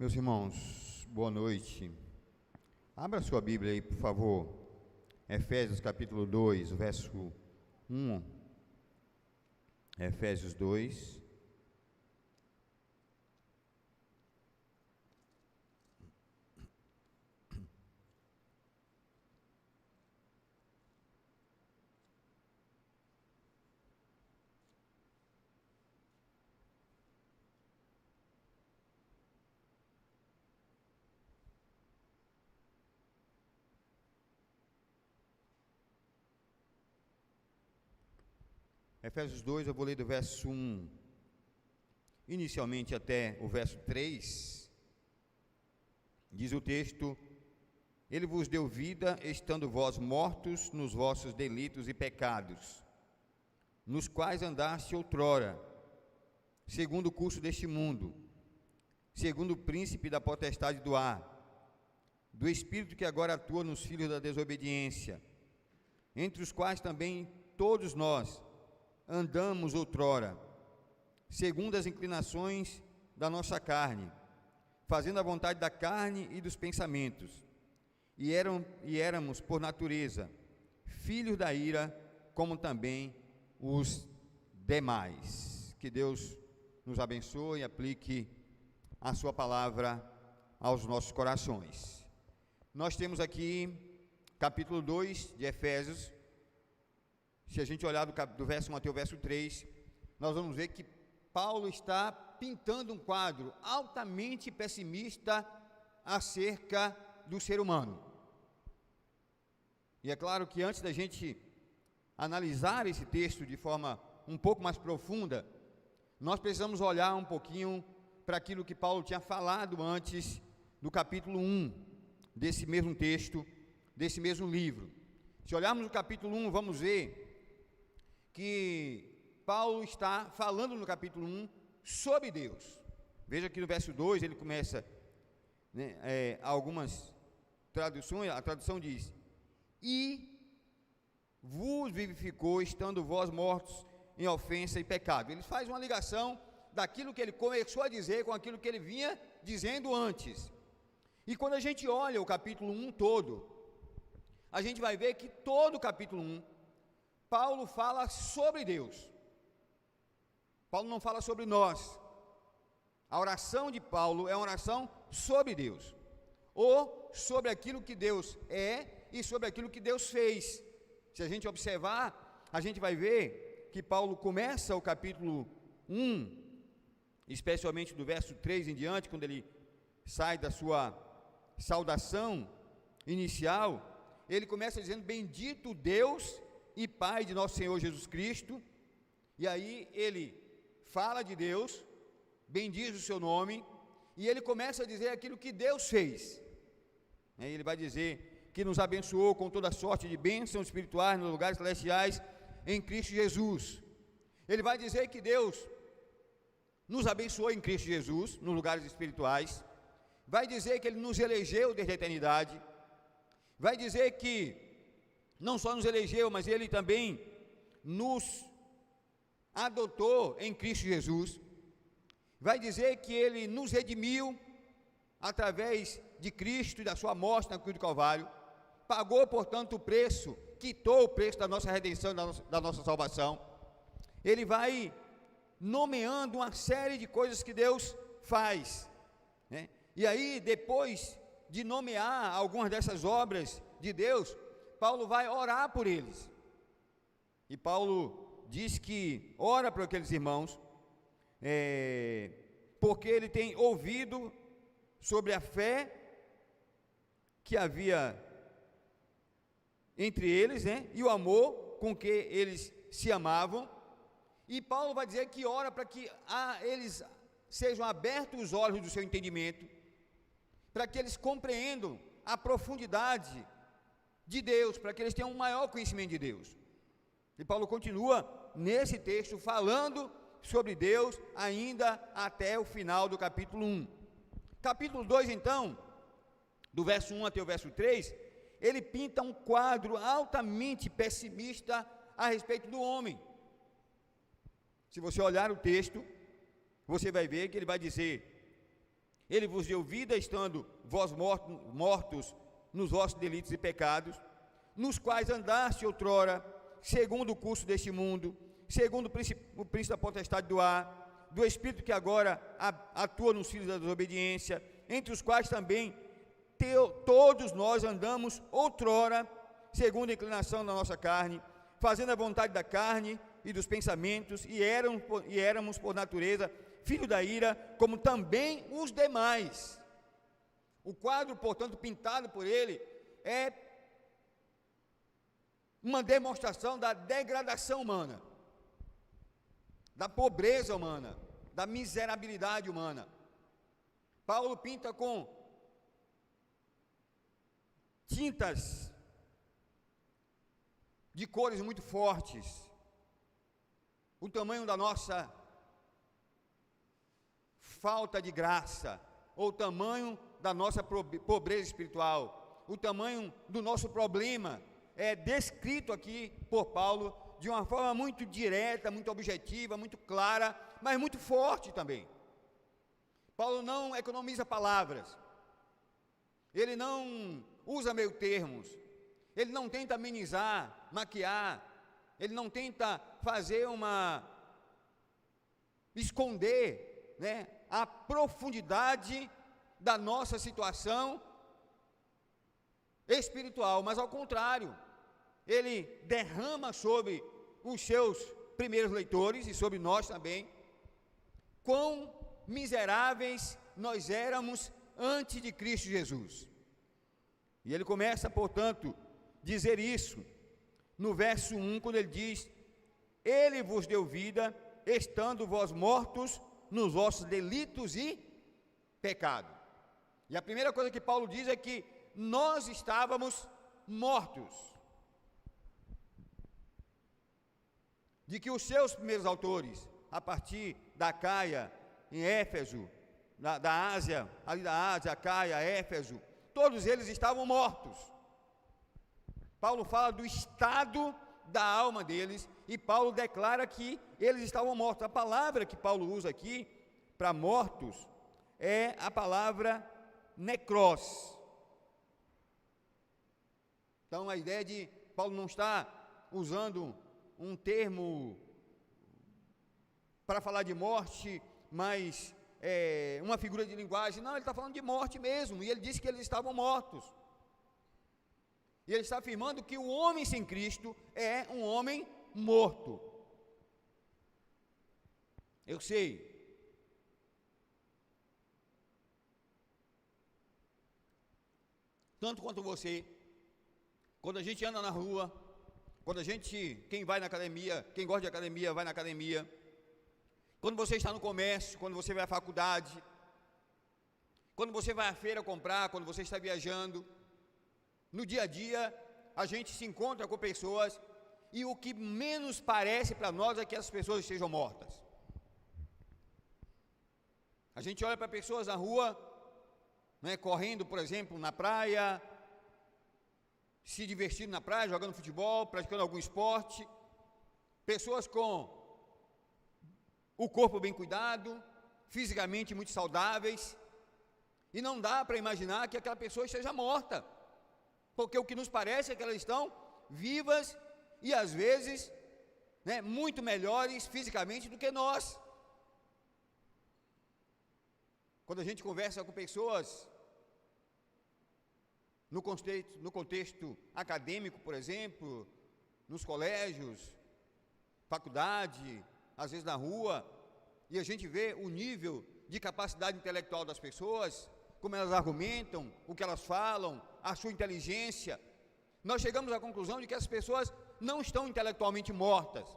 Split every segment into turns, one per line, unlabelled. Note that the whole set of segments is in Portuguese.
Meus irmãos, boa noite. Abra sua Bíblia aí, por favor. Efésios capítulo 2, verso 1. Efésios 2. Efésios 2, eu vou ler do verso 1, inicialmente até o verso 3, diz o texto: Ele vos deu vida, estando vós mortos nos vossos delitos e pecados, nos quais andaste outrora, segundo o curso deste mundo, segundo o príncipe da potestade do ar, do espírito que agora atua nos filhos da desobediência, entre os quais também todos nós andamos outrora, segundo as inclinações da nossa carne, fazendo a vontade da carne e dos pensamentos, e éramos, por natureza, filhos da ira, como também os demais. Que Deus nos abençoe e aplique a sua palavra aos nossos corações. Nós temos aqui capítulo 2 de Efésios. Se a gente olhar do verso 1 até o verso 3, nós vamos ver que Paulo está pintando um quadro altamente pessimista acerca do ser humano. E é claro que antes da gente analisar esse texto de forma um pouco mais profunda, nós precisamos olhar um pouquinho para aquilo que Paulo tinha falado antes do capítulo 1 desse mesmo texto, desse mesmo livro. Se olharmos o capítulo 1, vamos ver que Paulo está falando no capítulo 1 sobre Deus. Veja que no verso 2 ele começa, algumas traduções, a tradução diz: e vos vivificou, estando vós mortos em ofensa e pecado. Ele faz uma ligação daquilo que ele começou a dizer com aquilo que ele vinha dizendo antes. E quando a gente olha o capítulo 1 todo, a gente vai ver que todo o capítulo 1 Paulo fala sobre Deus. Paulo não fala sobre nós. A oração de Paulo é uma oração sobre Deus, ou sobre aquilo que Deus é e sobre aquilo que Deus fez. Se a gente observar, a gente vai ver que Paulo começa o capítulo 1, especialmente do verso 3 em diante, quando ele sai da sua saudação inicial, ele começa dizendo: bendito Deus e Pai de nosso Senhor Jesus Cristo. E aí ele fala de Deus, bendiz o seu nome, e ele começa a dizer aquilo que Deus fez. Ele vai dizer que nos abençoou com toda sorte de bênçãos espirituais nos lugares celestiais em Cristo Jesus. Ele vai dizer que Deus nos abençoou em Cristo Jesus nos lugares espirituais. Vai dizer que Ele nos elegeu desde a eternidade. Vai dizer que não só nos elegeu, mas Ele também nos adotou em Cristo Jesus. Vai dizer que Ele nos redimiu através de Cristo e da sua morte na cruz do Calvário. Pagou, portanto, o preço, quitou o preço da nossa redenção, da nossa salvação. Ele vai nomeando uma série de coisas que Deus faz, né? E aí, depois de nomear algumas dessas obras de Deus, Paulo vai orar por eles. E Paulo diz que ora por aqueles irmãos, porque ele tem ouvido sobre a fé que havia entre eles, né, e o amor com que eles se amavam. E Paulo vai dizer que ora para que eles sejam abertos os olhos do seu entendimento, para que eles compreendam a profundidade de Deus, para que eles tenham um maior conhecimento de Deus. E Paulo continua nesse texto falando sobre Deus ainda até o final do capítulo 1. Capítulo 2, então, do verso 1 até o verso 3, ele pinta um quadro altamente pessimista a respeito do homem. Se você olhar o texto, você vai ver que ele vai dizer: Ele vos deu vida, estando vós mortos nos vossos delitos e pecados, nos quais andaste outrora, segundo o curso deste mundo, segundo o príncipe da potestade do ar, do espírito que agora atua nos filhos da desobediência, entre os quais também todos nós andamos outrora, segundo a inclinação da nossa carne, fazendo a vontade da carne e dos pensamentos, e éramos por natureza filhos da ira, como também os demais. O quadro, portanto, pintado por ele, é uma demonstração da degradação humana, da pobreza humana, da miserabilidade humana. Paulo pinta com tintas de cores muito fortes o tamanho da nossa falta de graça, ou o tamanho da nossa pobreza espiritual, o tamanho do nosso problema é descrito aqui por Paulo de uma forma muito direta, muito objetiva, muito clara, mas muito forte também. Paulo não economiza palavras, ele não usa meio termos, ele não tenta amenizar, maquiar, ele não tenta esconder, a profundidade da nossa situação espiritual, mas ao contrário, ele derrama sobre os seus primeiros leitores e sobre nós também, quão miseráveis nós éramos antes de Cristo Jesus. E ele começa, portanto, a dizer isso no verso 1, quando ele diz: ele vos deu vida, estando vós mortos nos vossos delitos e pecado. E a primeira coisa que Paulo diz é que nós estávamos mortos, de que os seus primeiros autores, a partir da Caia, em Éfeso, da Ásia, ali da Ásia, Caia, Éfeso, todos eles estavam mortos. Paulo fala do estado da alma deles, e Paulo declara que eles estavam mortos. A palavra que Paulo usa aqui para mortos é a palavra necros. Então a ideia de Paulo não está usando um termo para falar de morte, mas uma figura de linguagem. Não, ele está falando de morte mesmo, e ele disse que eles estavam mortos. E ele está afirmando que o homem sem Cristo é um homem morto. Eu sei, tanto quanto você, quando a gente anda na rua, quem vai na academia, quem gosta de academia, vai na academia, quando você está no comércio, quando você vai à faculdade, quando você vai à feira comprar, quando você está viajando, no dia a dia, a gente se encontra com pessoas, e o que menos parece para nós é que essas pessoas estejam mortas. A gente olha para pessoas na rua, correndo, por exemplo, na praia, se divertindo na praia, jogando futebol, praticando algum esporte, pessoas com o corpo bem cuidado, fisicamente muito saudáveis, e não dá para imaginar que aquela pessoa esteja morta, porque o que nos parece é que elas estão vivas e às vezes muito melhores fisicamente do que nós. Quando a gente conversa com pessoas no contexto acadêmico, por exemplo, nos colégios, faculdade, às vezes na rua, e a gente vê o nível de capacidade intelectual das pessoas, como elas argumentam, o que elas falam, a sua inteligência, nós chegamos à conclusão de que as pessoas não estão intelectualmente mortas,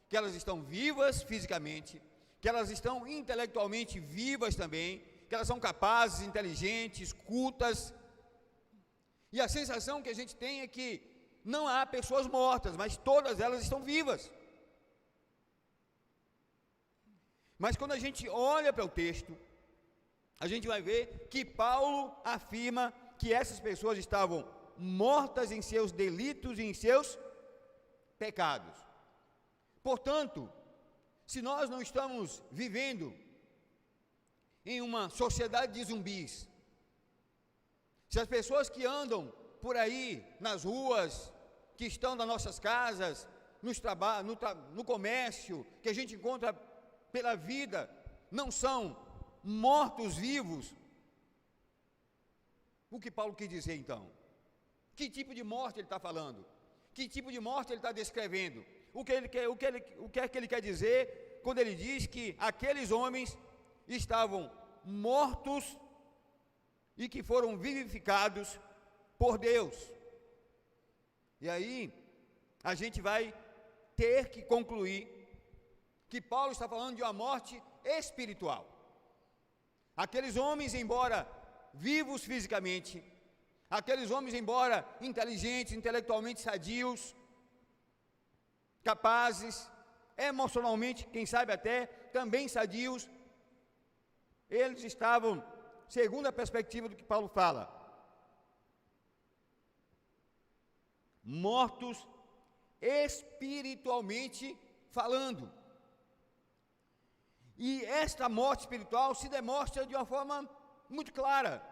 que elas estão vivas fisicamente, que elas estão intelectualmente vivas também, que elas são capazes, inteligentes, cultas, e a sensação que a gente tem é que não há pessoas mortas, mas todas elas estão vivas. Mas quando a gente olha para o texto, a gente vai ver que Paulo afirma que essas pessoas estavam mortas em seus delitos e em seus pecados. Portanto, se nós não estamos vivendo em uma sociedade de zumbis, se as pessoas que andam por aí nas ruas, que estão nas nossas casas, no comércio, que a gente encontra pela vida, não são mortos-vivos, o que Paulo quis dizer então? Que tipo de morte ele está falando? Que tipo de morte ele está descrevendo? O que é que ele quer dizer quando ele diz que aqueles homens estavam mortos e que foram vivificados por Deus? E aí, a gente vai ter que concluir que Paulo está falando de uma morte espiritual. Aqueles homens, embora vivos fisicamente, aqueles homens, embora inteligentes, intelectualmente sadios, capazes, emocionalmente, quem sabe até, também sadios, eles estavam, segundo a perspectiva do que Paulo fala, mortos espiritualmente falando. E esta morte espiritual se demonstra de uma forma muito clara,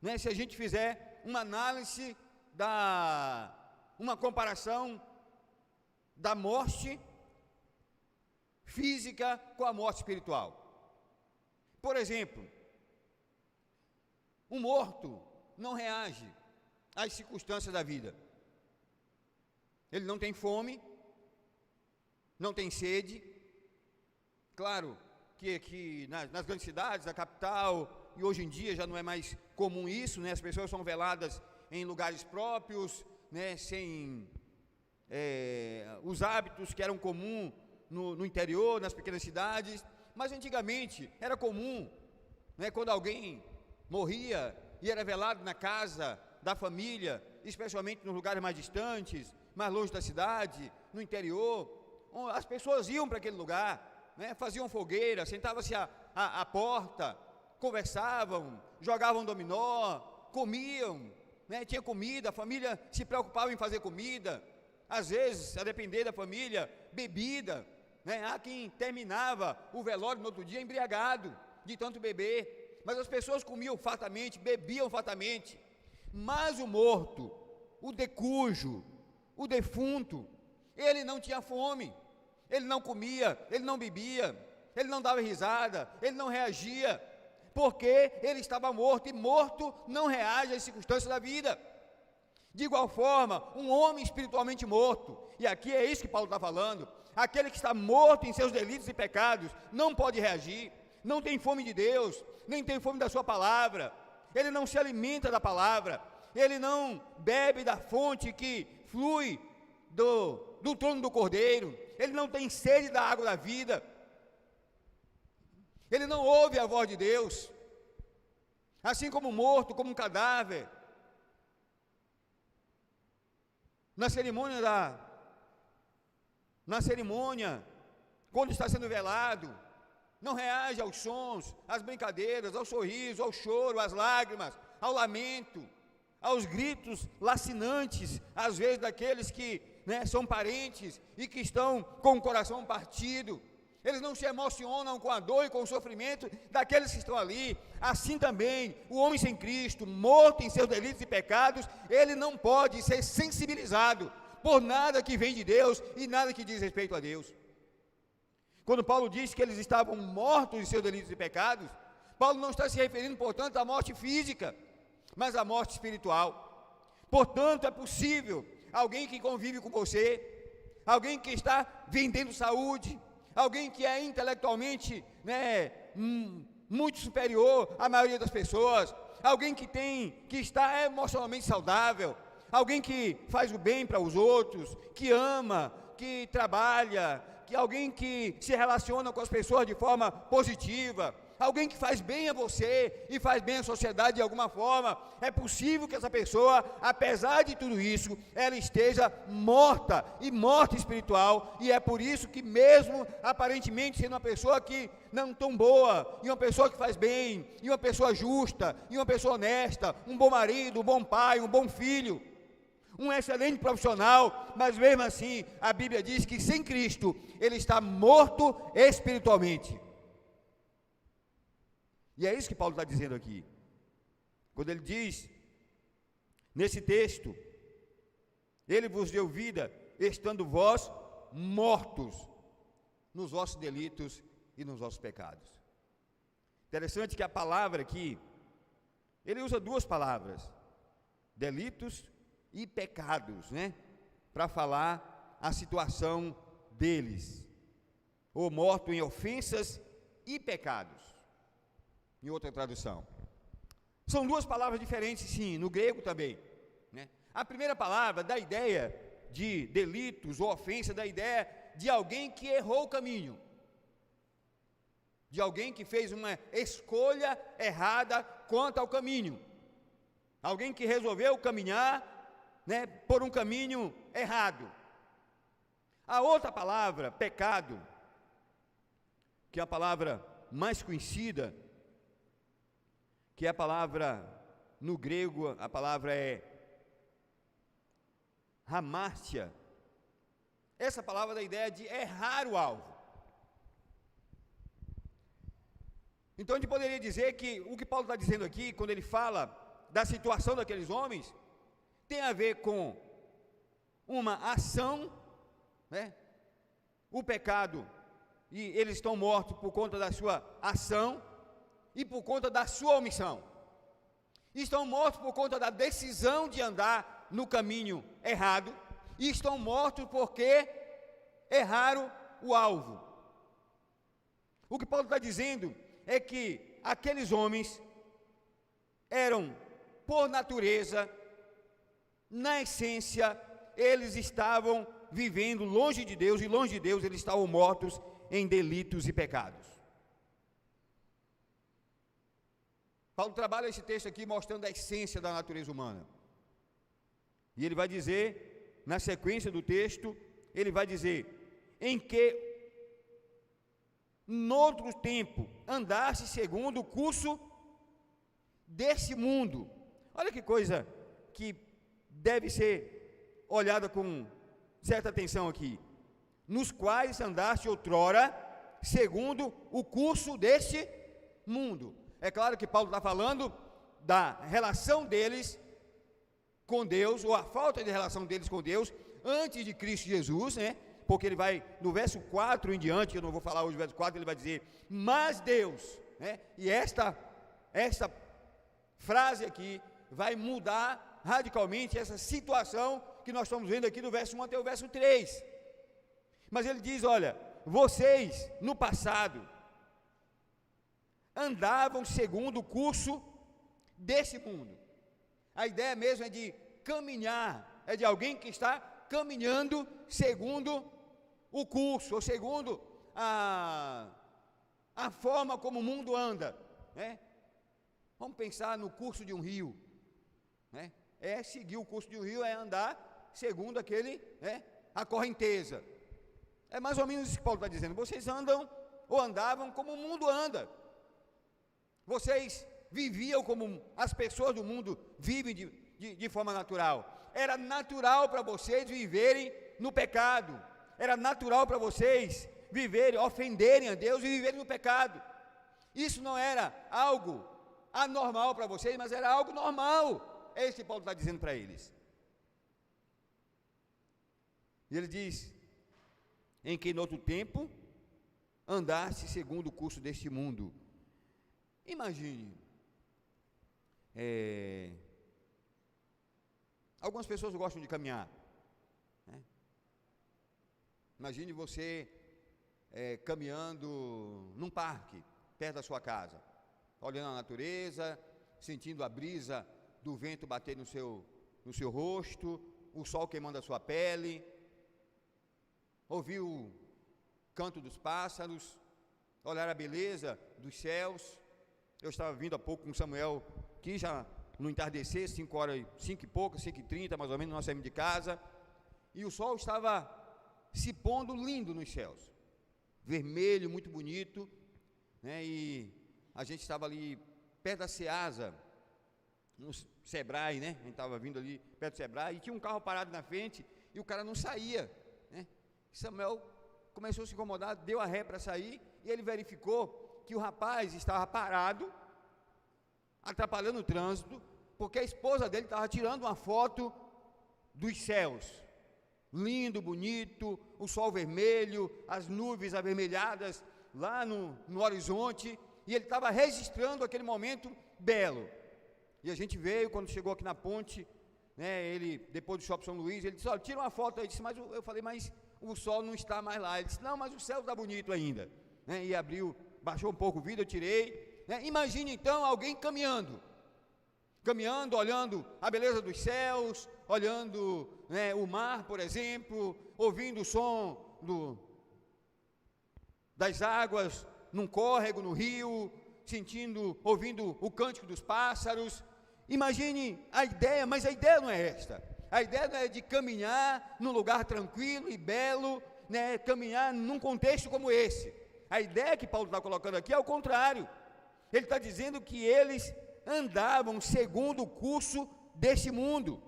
né? Se a gente fizer uma análise, uma comparação da morte física com a morte espiritual. Por exemplo, um morto não reage às circunstâncias da vida. Ele não tem fome, não tem sede. Claro que nas grandes cidades, na capital, e hoje em dia já não é mais comum isso, né? As pessoas são veladas em lugares próprios, né? Sem os hábitos que eram comuns no interior, nas pequenas cidades. Mas antigamente era comum, né? Quando alguém morria e era velado na casa da família, especialmente nos lugares mais distantes, mais longe da cidade, no interior, as pessoas iam para aquele lugar, né? Faziam fogueira, sentavam-se à porta, conversavam, jogavam dominó, comiam, né? Tinha comida, a família se preocupava em fazer comida, às vezes, a depender da família, bebida, né? Há quem terminava o velório no outro dia embriagado, de tanto beber, mas as pessoas comiam fartamente, bebiam fartamente. Mas o morto, o decújo, o defunto, ele não tinha fome, ele não comia, ele não bebia, ele não dava risada, ele não reagia, porque ele estava morto, e morto não reage às circunstâncias da vida. De igual forma, um homem espiritualmente morto, e aqui é isso que Paulo está falando, aquele que está morto em seus delitos e pecados, não pode reagir, não tem fome de Deus, nem tem fome da sua palavra, ele não se alimenta da palavra, ele não bebe da fonte que flui do trono do Cordeiro, ele não tem sede da água da vida, ele não ouve a voz de Deus, assim como morto, como um cadáver. Na cerimônia, quando está sendo velado, não reage aos sons, às brincadeiras, ao sorriso, ao choro, às lágrimas, ao lamento, aos gritos lacinantes, às vezes daqueles que, né, são parentes e que estão com o coração partido. Eles não se emocionam com a dor e com o sofrimento daqueles que estão ali. Assim também, o homem sem Cristo, morto em seus delitos e pecados, ele não pode ser sensibilizado por nada que vem de Deus e nada que diz respeito a Deus. Quando Paulo diz que eles estavam mortos em seus delitos e pecados, Paulo não está se referindo, portanto, à morte física, mas à morte espiritual. Portanto, é possível alguém que convive com você, alguém que está vendendo saúde, alguém que é intelectualmente, né, muito superior à maioria das pessoas, alguém que está emocionalmente saudável, alguém que faz o bem para os outros, que ama, que trabalha, alguém que se relaciona com as pessoas de forma positiva, alguém que faz bem a você e faz bem à sociedade de alguma forma. É possível que essa pessoa, apesar de tudo isso, ela esteja morta, e morta espiritual, e é por isso que mesmo aparentemente sendo uma pessoa que não tão boa, e uma pessoa que faz bem, e uma pessoa justa, e uma pessoa honesta, um bom marido, um bom pai, um bom filho, um excelente profissional, mas mesmo assim a Bíblia diz que sem Cristo ele está morto espiritualmente. E é isso que Paulo está dizendo aqui. Quando ele diz, nesse texto, ele vos deu vida, estando vós mortos nos vossos delitos e nos vossos pecados. Interessante que a palavra aqui, ele usa duas palavras, delitos e pecados, né? Para falar a situação deles, ou morto em ofensas e pecados, em outra tradução. São duas palavras diferentes, sim, no grego também, né? A primeira palavra dá a ideia de delitos ou ofensa, dá a ideia de alguém que errou o caminho, de alguém que fez uma escolha errada quanto ao caminho, alguém que resolveu caminhar, né, por um caminho errado. A outra palavra, pecado, que é a palavra mais conhecida, que é a palavra, no grego, a palavra é hamartia. Essa palavra dá a ideia de errar o alvo. Então a gente poderia dizer que o que Paulo está dizendo aqui, quando ele fala da situação daqueles homens, tem a ver com uma ação, né? O pecado, e eles estão mortos por conta da sua ação e por conta da sua omissão. Estão mortos por conta da decisão de andar no caminho errado, e estão mortos porque erraram o alvo. O que Paulo está dizendo é que aqueles homens eram, por natureza, na essência, eles estavam vivendo longe de Deus, e longe de Deus eles estavam mortos em delitos e pecados. Paulo trabalha esse texto aqui mostrando a essência da natureza humana. E ele vai dizer, na sequência do texto, ele vai dizer, em que noutro tempo andaste segundo o curso desse mundo. Olha que coisa que deve ser olhada com certa atenção aqui. Nos quais andaste outrora segundo o curso deste mundo. É claro que Paulo está falando da relação deles com Deus, ou a falta de relação deles com Deus, antes de Cristo Jesus, né? Porque ele vai, no verso 4 em diante, eu não vou falar hoje o verso 4, ele vai dizer, mas Deus, né? E esta frase aqui vai mudar radicalmente essa situação que nós estamos vendo aqui do verso 1 até o verso 3. Mas ele diz, olha, vocês no passado andavam segundo o curso desse mundo. A ideia mesmo é de caminhar, é de alguém que está caminhando segundo o curso, ou segundo a forma como o mundo anda, né? Vamos pensar no curso de um rio, né? Seguir o curso de um rio, é andar segundo aquele, né, a correnteza. É mais ou menos isso que Paulo está dizendo. Vocês andam, ou andavam como o mundo anda. Vocês viviam como as pessoas do mundo vivem de forma natural. Era natural para vocês viverem no pecado. Era natural para vocês viverem, ofenderem a Deus e viverem no pecado. Isso não era algo anormal para vocês, mas era algo normal. É isso que Paulo está dizendo para eles. E ele diz, em que no outro tempo andaste segundo o curso deste mundo. Imagine, algumas pessoas gostam de caminhar, né? Imagine você caminhando num parque, perto da sua casa, olhando a natureza, sentindo a brisa do vento bater no seu rosto, o sol queimando a sua pele, ouvir o canto dos pássaros, olhar a beleza dos céus. Eu estava vindo há pouco com Samuel, que já no entardecer, 5 horas, 5 e pouco, 5h30, mais ou menos, nós saímos de casa, e o sol estava se pondo lindo nos céus, vermelho, muito bonito, né? E a gente estava ali perto da Ceasa, no Sebrae, né? A gente estava vindo ali perto do Sebrae, e tinha um carro parado na frente, e o cara não saía, né? Samuel começou a se incomodar, deu a ré para sair, e ele verificou que o rapaz estava parado atrapalhando o trânsito, porque a esposa dele estava tirando uma foto dos céus, lindo, bonito, o sol vermelho, as nuvens avermelhadas lá no horizonte, e ele estava registrando aquele momento belo. E a gente veio, quando chegou aqui na ponte, né, ele, depois do Shopping São Luís, ele disse, olha, tira uma foto aí. Mas eu falei, mas o sol não está mais lá. Ele disse, não, mas o céu está bonito ainda, né, e abriu, baixou um pouco o vidro, eu tirei, né. Imagine então alguém caminhando, olhando a beleza dos céus, olhando, né, o mar, por exemplo, ouvindo o som das águas num córrego, no rio, ouvindo o cântico dos pássaros. Imagine a ideia, mas a ideia não é esta. A ideia não é de caminhar num lugar tranquilo e belo, né, caminhar num contexto como esse. A ideia que Paulo está colocando aqui é o contrário. Ele está dizendo que eles andavam segundo o curso deste mundo.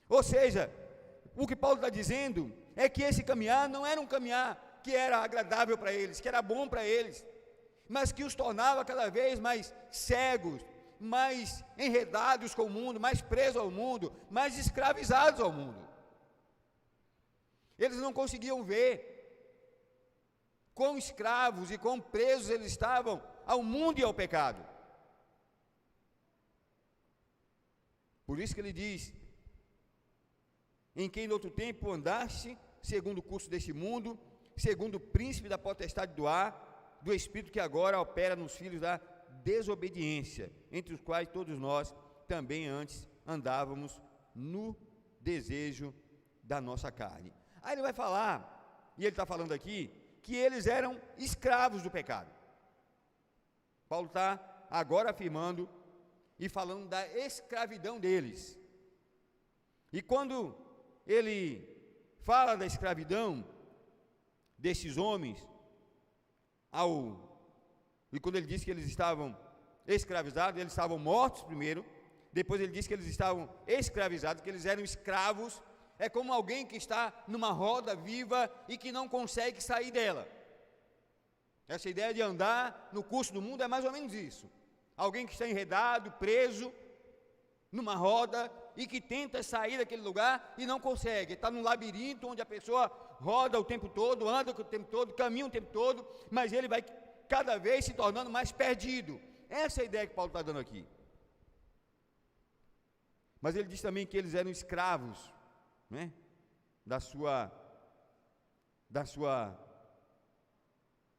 Ou seja, o que Paulo está dizendo é que esse caminhar não era um caminhar que era agradável para eles, que era bom para eles, mas que os tornava cada vez mais cegos, mais enredados com o mundo, mais presos ao mundo, mais escravizados ao mundo. Eles não conseguiam ver quão escravos e quão presos eles estavam ao mundo e ao pecado. Por isso que ele diz, em quem no outro tempo andaste, segundo o curso deste mundo, segundo o príncipe da potestade do ar, do espírito que agora opera nos filhos da desobediência, entre os quais todos nós também antes andávamos no desejo da nossa carne. Aí ele vai falar, e ele está falando aqui, que eles eram escravos do pecado. Paulo está agora afirmando e falando da escravidão deles. E quando ele fala da escravidão desses homens, e quando ele diz que eles estavam escravizados, eles estavam mortos primeiro, depois ele diz que eles estavam escravizados, que eles eram escravos. É como alguém que está numa roda viva e que não consegue sair dela. Essa ideia de andar no curso do mundo é mais ou menos isso. Alguém que está enredado, preso, numa roda, e que tenta sair daquele lugar e não consegue. Está num labirinto onde a pessoa roda o tempo todo, anda o tempo todo, caminha o tempo todo, mas ele vai cada vez se tornando mais perdido. Essa é a ideia que Paulo está dando aqui. Mas ele diz também que eles eram escravos, né, da sua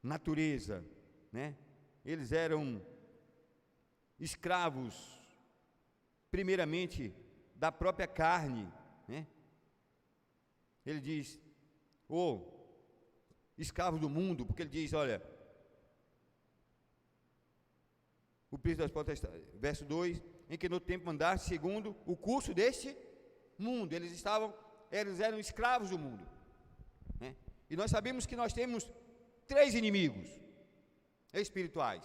natureza, né? Eles eram escravos, primeiramente, da própria carne, né? Ele diz, escravos do mundo, porque ele diz, olha, o príncipe das potestades, verso 2, em que no tempo andaste segundo o curso deste mundo. Eles eram escravos do mundo, né? E nós sabemos que nós temos 3 inimigos espirituais.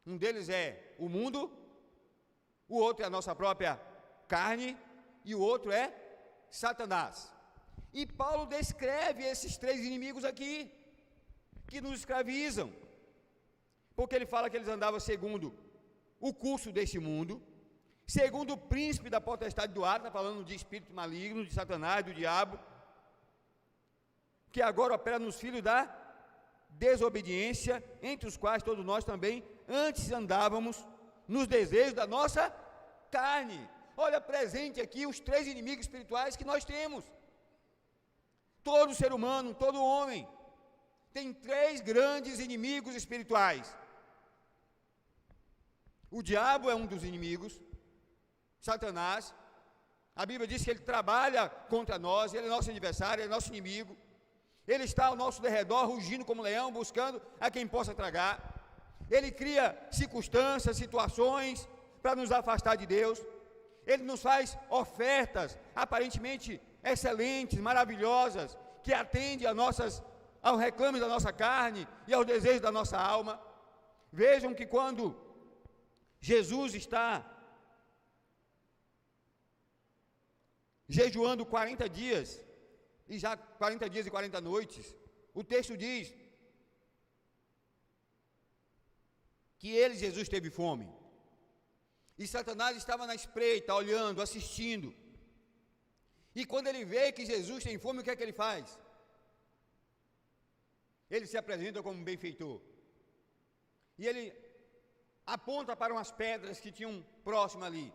Um deles é o mundo, o outro é a nossa própria carne e o outro é Satanás. E Paulo descreve esses 3 inimigos aqui, que nos escravizam, porque ele fala que eles andavam segundo o curso deste mundo, segundo o príncipe da potestade do ar, está falando de espírito maligno, de Satanás, do diabo, que agora opera nos filhos da desobediência, entre os quais todos nós também antes andávamos nos desejos da nossa carne. Olha, presente aqui os 3 inimigos espirituais que nós temos. Todo ser humano, todo homem, tem 3 grandes inimigos espirituais. O diabo é um dos inimigos, Satanás. A Bíblia diz que ele trabalha contra nós, ele é nosso adversário, ele é nosso inimigo. Ele está ao nosso derredor, rugindo como leão, buscando a quem possa tragar. Ele cria circunstâncias, situações para nos afastar de Deus. Ele nos faz ofertas aparentemente excelentes, maravilhosas, que atendem ao reclame da nossa carne e aos desejos da nossa alma. Vejam que quando Jesus está jejuando 40 dias, e já 40 dias e 40 noites, o texto diz que Jesus teve fome. E Satanás estava na espreita, olhando, assistindo. E quando ele vê que Jesus tem fome, o que é que ele faz? Ele se apresenta como um benfeitor. E ele aponta para umas pedras que tinham próximo ali.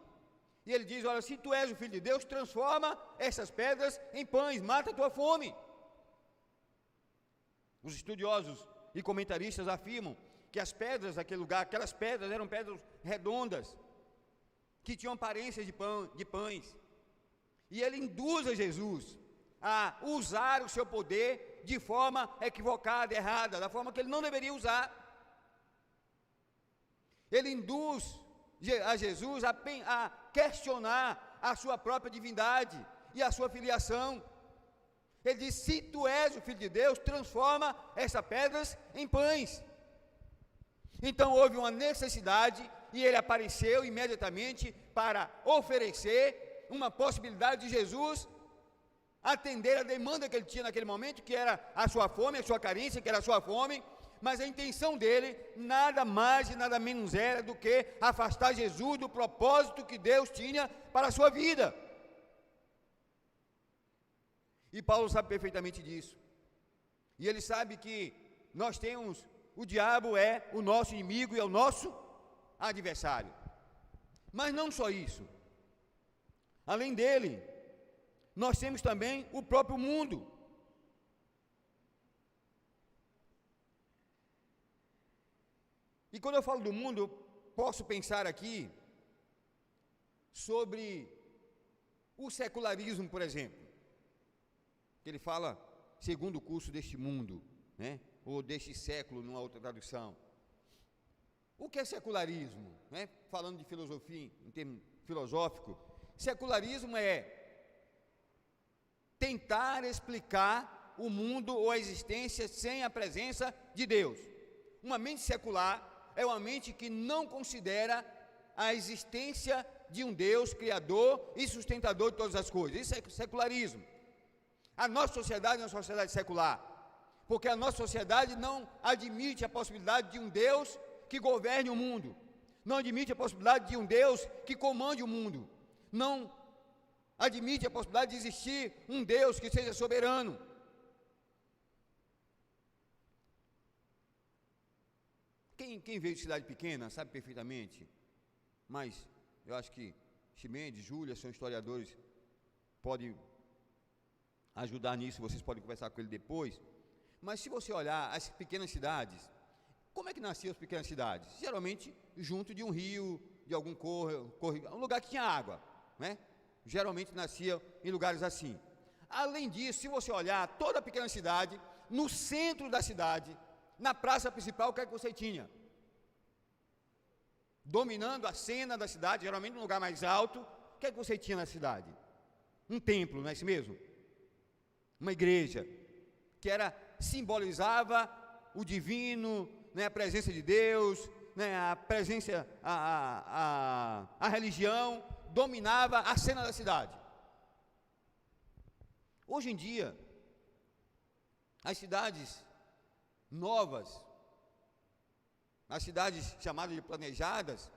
E ele diz: olha, se tu és o Filho de Deus, transforma essas pedras em pães, mata a tua fome. Os estudiosos e comentaristas afirmam que as pedras daquele lugar, aquelas pedras eram pedras redondas, que tinham aparência de pães. E ele induz a Jesus a usar o seu poder de forma equivocada, errada, da forma que ele não deveria usar. Ele induz a Jesus a questionar a sua própria divindade e a sua filiação. Ele diz: se tu és o Filho de Deus, transforma essas pedras em pães. Então houve uma necessidade e ele apareceu imediatamente para oferecer uma possibilidade de Jesus atender a demanda que ele tinha naquele momento, que era a sua fome, a sua carência, que era a sua fome. Mas a intenção dele nada mais e nada menos era do que afastar Jesus do propósito que Deus tinha para a sua vida. E Paulo sabe perfeitamente disso. E ele sabe que nós temos, o diabo é o nosso inimigo e é o nosso adversário. Mas não só isso. Além dele, nós temos também o próprio mundo. E quando eu falo do mundo, eu posso pensar aqui sobre o secularismo, por exemplo. Ele fala segundo o curso deste mundo, né? Ou deste século, numa outra tradução. O que é secularismo? Né? Falando de filosofia, em termo filosófico, secularismo é tentar explicar o mundo ou a existência sem a presença de Deus. Uma mente secular é uma mente que não considera a existência de um Deus criador e sustentador de todas as coisas. Isso é secularismo. A nossa sociedade é uma sociedade secular, porque a nossa sociedade não admite a possibilidade de um Deus que governe o mundo, não admite a possibilidade de um Deus que comande o mundo, não admite a possibilidade de existir um Deus que seja soberano. Quem veio de cidade pequena sabe perfeitamente, mas eu acho que Chimendes, Júlia são historiadores, podem ajudar nisso, vocês podem conversar com ele depois. Mas se você olhar as pequenas cidades, como é que nasciam as pequenas cidades? Geralmente junto de um rio, de algum um lugar que tinha água, né? Geralmente nascia em lugares assim. Além disso, se você olhar toda a pequena cidade, no centro da cidade, na praça principal, o que é que você tinha? Dominando a cena da cidade, geralmente num lugar mais alto, o que é que você tinha na cidade? Um templo, não é isso mesmo? Uma igreja, que simbolizava o divino, né, a presença de Deus, né, a presença, a religião, dominava a cena da cidade. Hoje em dia, as cidades novas, as cidades chamadas de planejadas,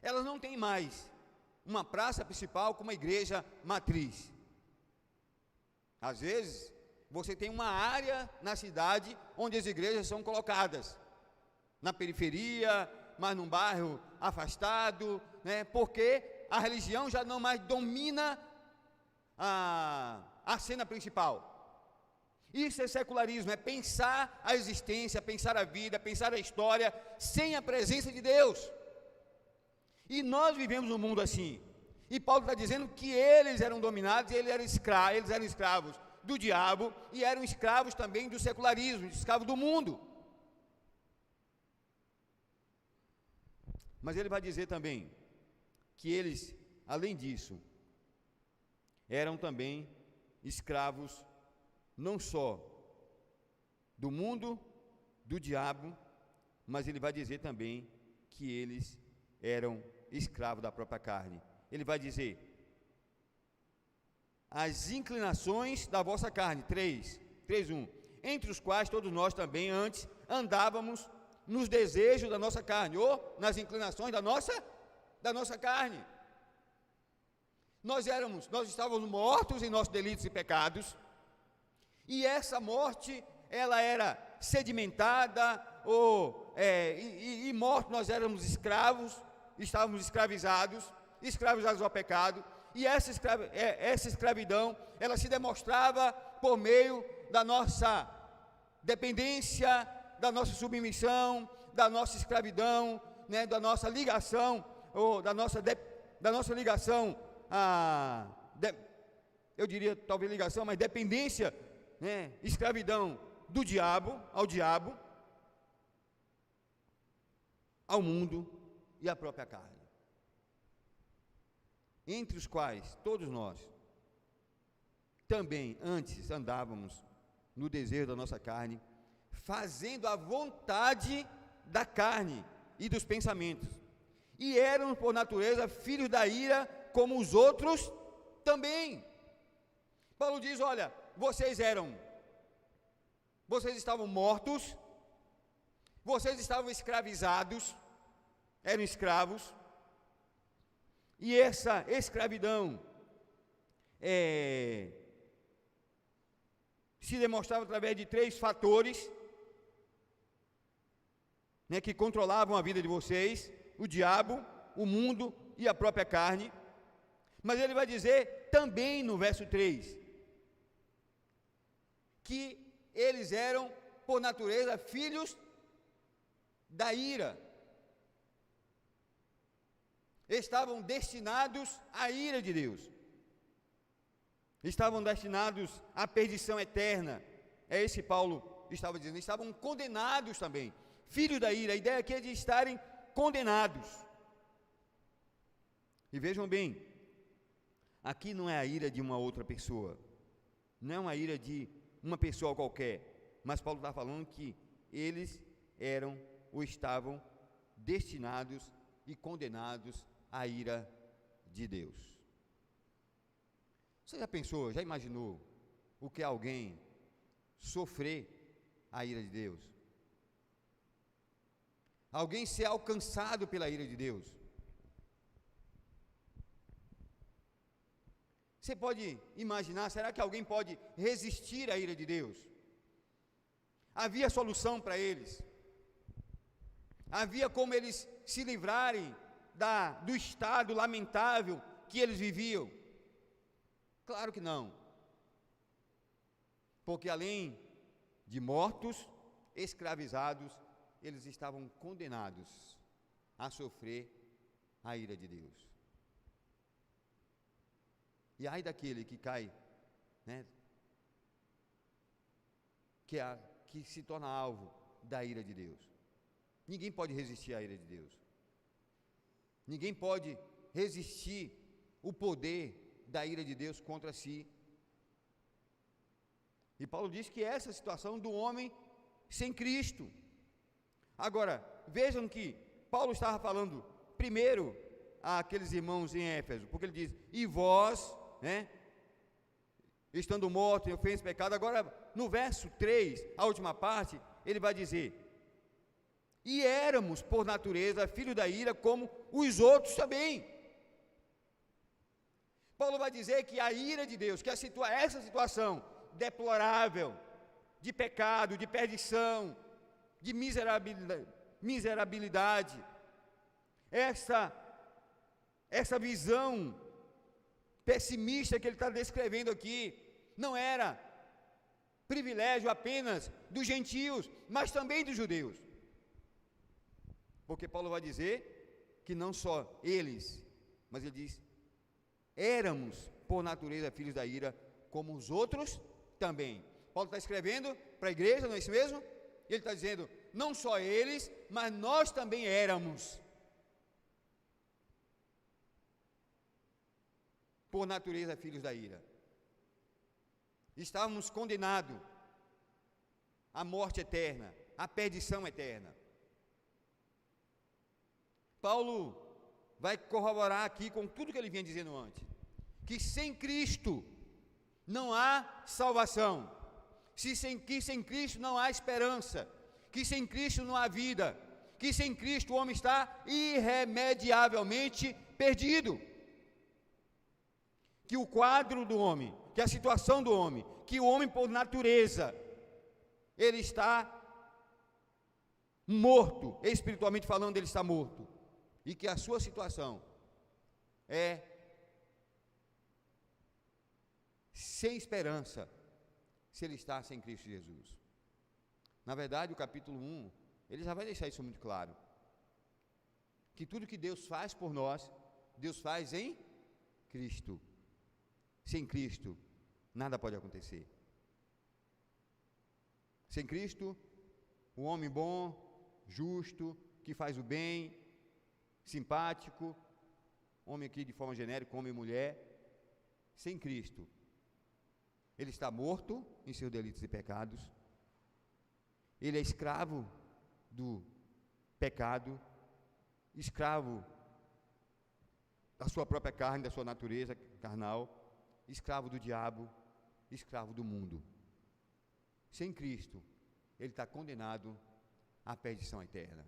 elas não têm mais uma praça principal com uma igreja matriz. Às vezes, você tem uma área na cidade onde as igrejas são colocadas, na periferia, mas num bairro afastado, né, porque a religião já não mais domina a cena principal. Isso é secularismo, é pensar a existência, pensar a vida, pensar a história, sem a presença de Deus. E nós vivemos num mundo assim. E Paulo está dizendo que eles eram dominados, eles eram escravos do diabo, e eram escravos também do secularismo, escravos do mundo. Mas ele vai dizer também que eles, além disso, eram também escravos não só do mundo, do diabo, mas ele vai dizer também que eles eram escravos da própria carne. Ele vai dizer: as inclinações da vossa carne, 3:1, entre os quais todos nós também antes andávamos nos desejos da nossa carne, ou nas inclinações da nossa da nossa carne. Nós estávamos mortos em nossos delitos e pecados, e essa morte, ela era sedimentada, e mortos nós éramos escravos, estávamos escravizados ao pecado, e essa escravidão, ela se demonstrava por meio da nossa dependência, da nossa submissão, da nossa escravidão, né, da nossa ligação, ou da nossa ligação, eu diria talvez ligação, mas dependência, né, escravidão do diabo, ao mundo e à própria carne, entre os quais todos nós também antes andávamos no desejo da nossa carne, fazendo a vontade da carne e dos pensamentos, e éramos por natureza filhos da ira, como os outros também. Paulo diz: olha, vocês estavam mortos, vocês estavam escravizados, eram escravos, e essa escravidão se demonstrava através de 3 fatores, né, que controlavam a vida de vocês: o diabo, o mundo e a própria carne. Mas ele vai dizer também no verso 3, que eles eram por natureza filhos da ira, estavam destinados à ira de Deus, estavam destinados à perdição eterna. É isso que Paulo estava dizendo, estavam condenados também, filhos da ira. A ideia aqui é de estarem condenados. E vejam bem, aqui não é a ira de uma outra pessoa, não é uma ira de uma pessoa qualquer, mas Paulo está falando que eles eram ou estavam destinados e condenados à ira de Deus. Você já pensou, já imaginou o que é alguém sofrer a ira de Deus? Alguém ser alcançado pela ira de Deus? Você pode imaginar, será que alguém pode resistir à ira de Deus? Havia solução para eles? Havia como eles se livrarem do estado lamentável que eles viviam? Claro que não. Porque além de mortos, escravizados, eles estavam condenados a sofrer a ira de Deus. E ai daquele que cai, né, que se torna alvo da ira de Deus. Ninguém pode resistir à ira de Deus. Ninguém pode resistir o poder da ira de Deus contra si. E Paulo diz que essa é a situação do homem sem Cristo. Agora, vejam que Paulo estava falando primeiro àqueles irmãos em Éfeso, porque ele diz: e vós, né, estando mortos em ofensa e pecado. Agora, no verso 3, a última parte, ele vai dizer: e éramos por natureza filhos da ira, como os outros também. Paulo vai dizer que a ira de Deus, que essa situação deplorável de pecado, de perdição, de miserabilidade, essa visão pessimista que ele está descrevendo aqui, não era privilégio apenas dos gentios, mas também dos judeus. Porque Paulo vai dizer que não só eles, mas ele diz: éramos por natureza filhos da ira, como os outros também. Paulo está escrevendo para a igreja, não é isso mesmo? Ele está dizendo: não só eles, mas nós também éramos por natureza filhos da ira. Estávamos condenados à morte eterna, à perdição eterna. Paulo vai corroborar aqui com tudo que ele vinha dizendo antes, que sem Cristo não há salvação, que sem Cristo não há esperança, que sem Cristo não há vida, que sem Cristo o homem está irremediavelmente perdido. Que o quadro do homem, que a situação do homem, que o homem por natureza, ele está morto, espiritualmente falando, ele está morto. E que a sua situação é sem esperança, se ele está sem Cristo Jesus. Na verdade, o capítulo 1, ele já vai deixar isso muito claro. Que tudo que Deus faz por nós, Deus faz em Cristo. Sem Cristo, nada pode acontecer. Sem Cristo, o homem bom, justo, que faz o bem, simpático, homem aqui de forma genérica, homem e mulher, sem Cristo, ele está morto em seus delitos e pecados, ele é escravo do pecado, escravo da sua própria carne, da sua natureza carnal, escravo do diabo, escravo do mundo. Sem Cristo, ele está condenado à perdição eterna.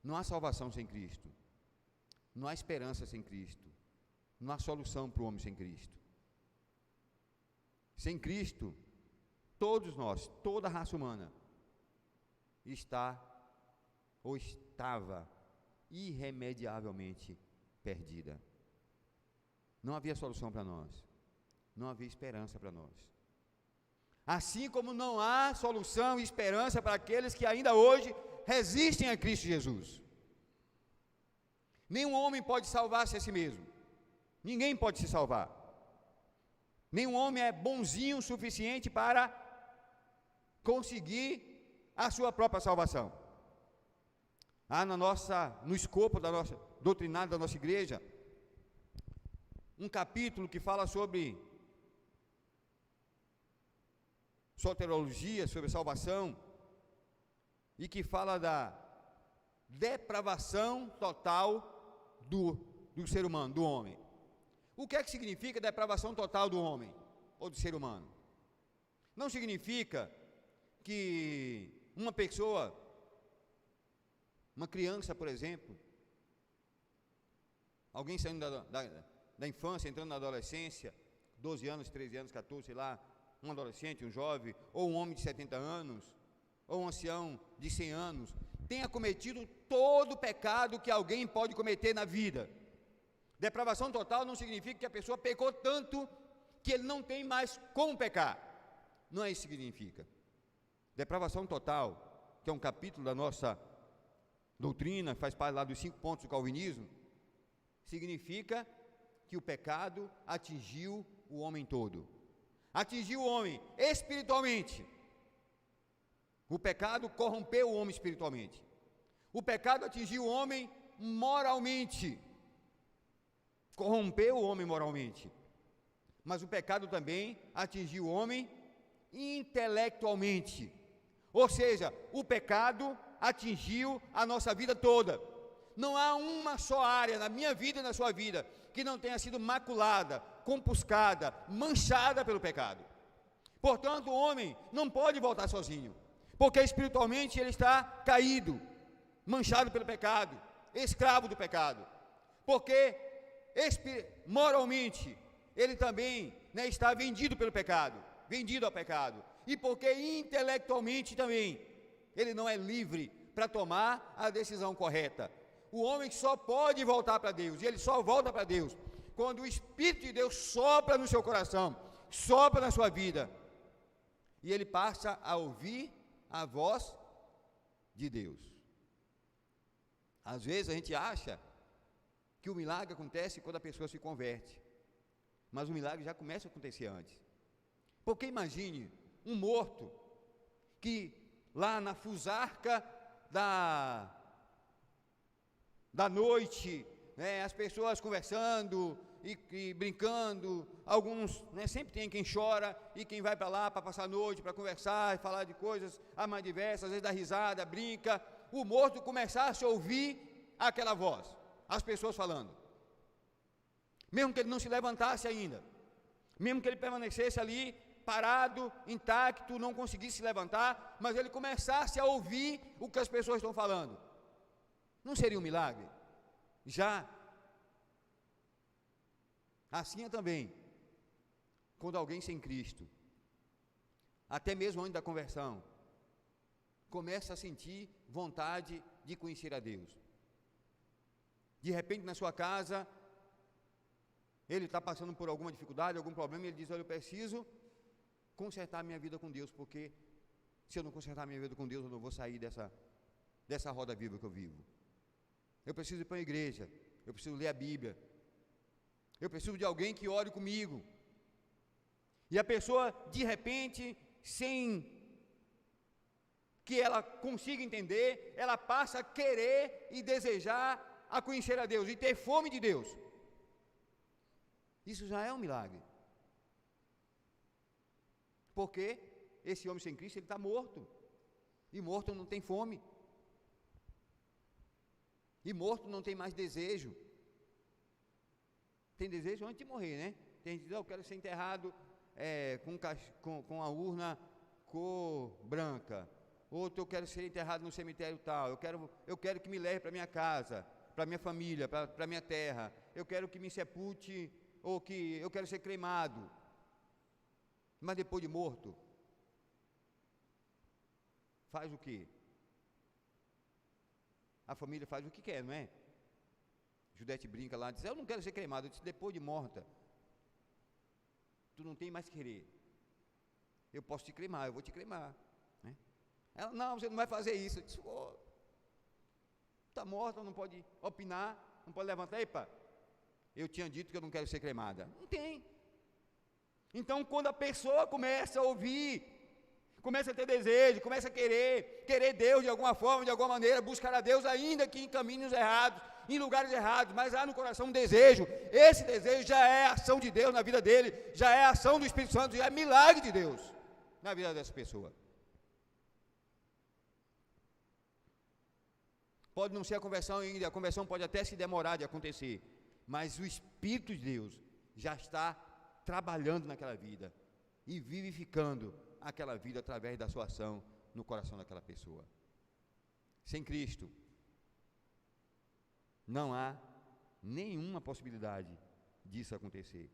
Não há salvação sem Cristo, não há esperança sem Cristo, não há solução para o homem sem Cristo. Sem Cristo, todos nós, toda a raça humana, está ou estava irremediavelmente perdida. Não havia solução para nós, não havia esperança para nós. Assim como não há solução e esperança para aqueles que ainda hoje resistem a Cristo Jesus. Nenhum homem pode salvar-se a si mesmo, ninguém pode se salvar. Nenhum homem é bonzinho o suficiente para conseguir a sua própria salvação. Há no escopo da nossa doutrinário da nossa igreja, um capítulo que fala sobre soteriologia, sobre salvação, e que fala da depravação total do ser humano, do homem. O que é que significa depravação total do homem, ou do ser humano? Não significa que uma pessoa, uma criança, por exemplo, alguém saindo da infância, entrando na adolescência, 12 anos, 13 anos, 14, sei lá, um adolescente, um jovem, ou um homem de 70 anos, ou um ancião de 100 anos, tenha cometido todo o pecado que alguém pode cometer na vida. Depravação total não significa que a pessoa pecou tanto que ele não tem mais como pecar. Não é isso que significa. Depravação total, que é um capítulo da nossa doutrina, faz parte lá dos 5 pontos do calvinismo, significa que o pecado atingiu o homem todo. Atingiu o homem espiritualmente. O pecado corrompeu o homem espiritualmente. O pecado atingiu o homem moralmente. Corrompeu o homem moralmente. Mas o pecado também atingiu o homem intelectualmente. Ou seja, o pecado atingiu a nossa vida toda. Não há uma só área na minha vida e na sua vida que não tenha sido maculada, compuscada, manchada pelo pecado. Portanto, o homem não pode voltar sozinho, porque espiritualmente ele está caído, manchado pelo pecado, escravo do pecado. Porque moralmente ele também está vendido pelo pecado, vendido ao pecado. E porque intelectualmente também ele não é livre para tomar a decisão correta. O homem só pode voltar para Deus, e ele só volta para Deus quando o Espírito de Deus sopra no seu coração, sopra na sua vida, e ele passa a ouvir a voz de Deus. Às vezes a gente acha que o milagre acontece quando a pessoa se converte, mas o milagre já começa a acontecer antes. Porque imagine um morto que lá na fusarca da noite, as pessoas conversando e brincando, alguns, sempre tem quem chora e quem vai para lá para passar a noite, para conversar e falar de coisas as mais diversas, às vezes dá risada, brinca, o morto começasse a ouvir aquela voz, as pessoas falando, mesmo que ele não se levantasse ainda, mesmo que ele permanecesse ali parado, intacto, não conseguisse se levantar, mas ele começasse a ouvir o que as pessoas estão falando. Não seria um milagre? Já. Assim é também, quando alguém sem Cristo, até mesmo antes da conversão, começa a sentir vontade de conhecer a Deus. De repente, na sua casa, ele está passando por alguma dificuldade, algum problema, e ele diz: olha, eu preciso consertar minha vida com Deus, porque se eu não consertar minha vida com Deus, eu não vou sair dessa roda viva que eu vivo. Eu preciso ir para a igreja, eu preciso ler a Bíblia, eu preciso de alguém que ore comigo. E a pessoa, de repente, sem que ela consiga entender, ela passa a querer e desejar a conhecer a Deus e ter fome de Deus. Isso já é um milagre. Porque esse homem sem Cristo, ele está morto. E morto não tem fome. E morto não tem mais desejo. Tem desejo antes de morrer, né? Tem gente que diz: eu quero ser enterrado com a urna cor branca. Outro: eu quero ser enterrado no cemitério tal. Eu quero que me leve para minha casa, para minha família, para minha terra. Eu quero que me sepulte, ou que eu quero ser cremado. Mas depois de morto, faz o quê? A família faz o que quer, não é? Judete brinca lá, diz: eu não quero ser cremado. Eu disse: depois de morta, tu não tem mais querer. Eu posso te cremar, eu vou te cremar, né? Ela: não, você não vai fazer isso. Eu disse: está morta, não pode opinar, não pode levantar. Epa, eu tinha dito que eu não quero ser cremada. Não tem. Então, quando a pessoa começa a ouvir, começa a ter desejo, começa a querer Deus de alguma forma, de alguma maneira, buscar a Deus, ainda que em caminhos errados, em lugares errados, mas há no coração um desejo. Esse desejo já é a ação de Deus na vida dele, já é a ação do Espírito Santo, já é milagre de Deus na vida dessa pessoa. Pode não ser a conversão ainda, a conversão pode até se demorar de acontecer, mas o Espírito de Deus já está trabalhando naquela vida e vivificando aquela vida através da sua ação no coração daquela pessoa. Sem Cristo, não há nenhuma possibilidade disso acontecer.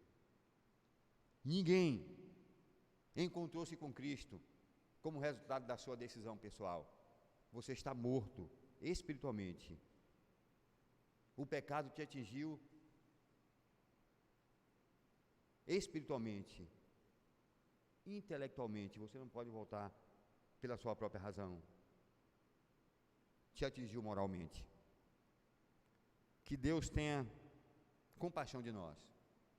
Ninguém encontrou-se com Cristo como resultado da sua decisão pessoal. Você está morto espiritualmente. O pecado te atingiu espiritualmente. Intelectualmente, você não pode voltar pela sua própria razão. Te atingiu moralmente. Que Deus tenha compaixão de nós.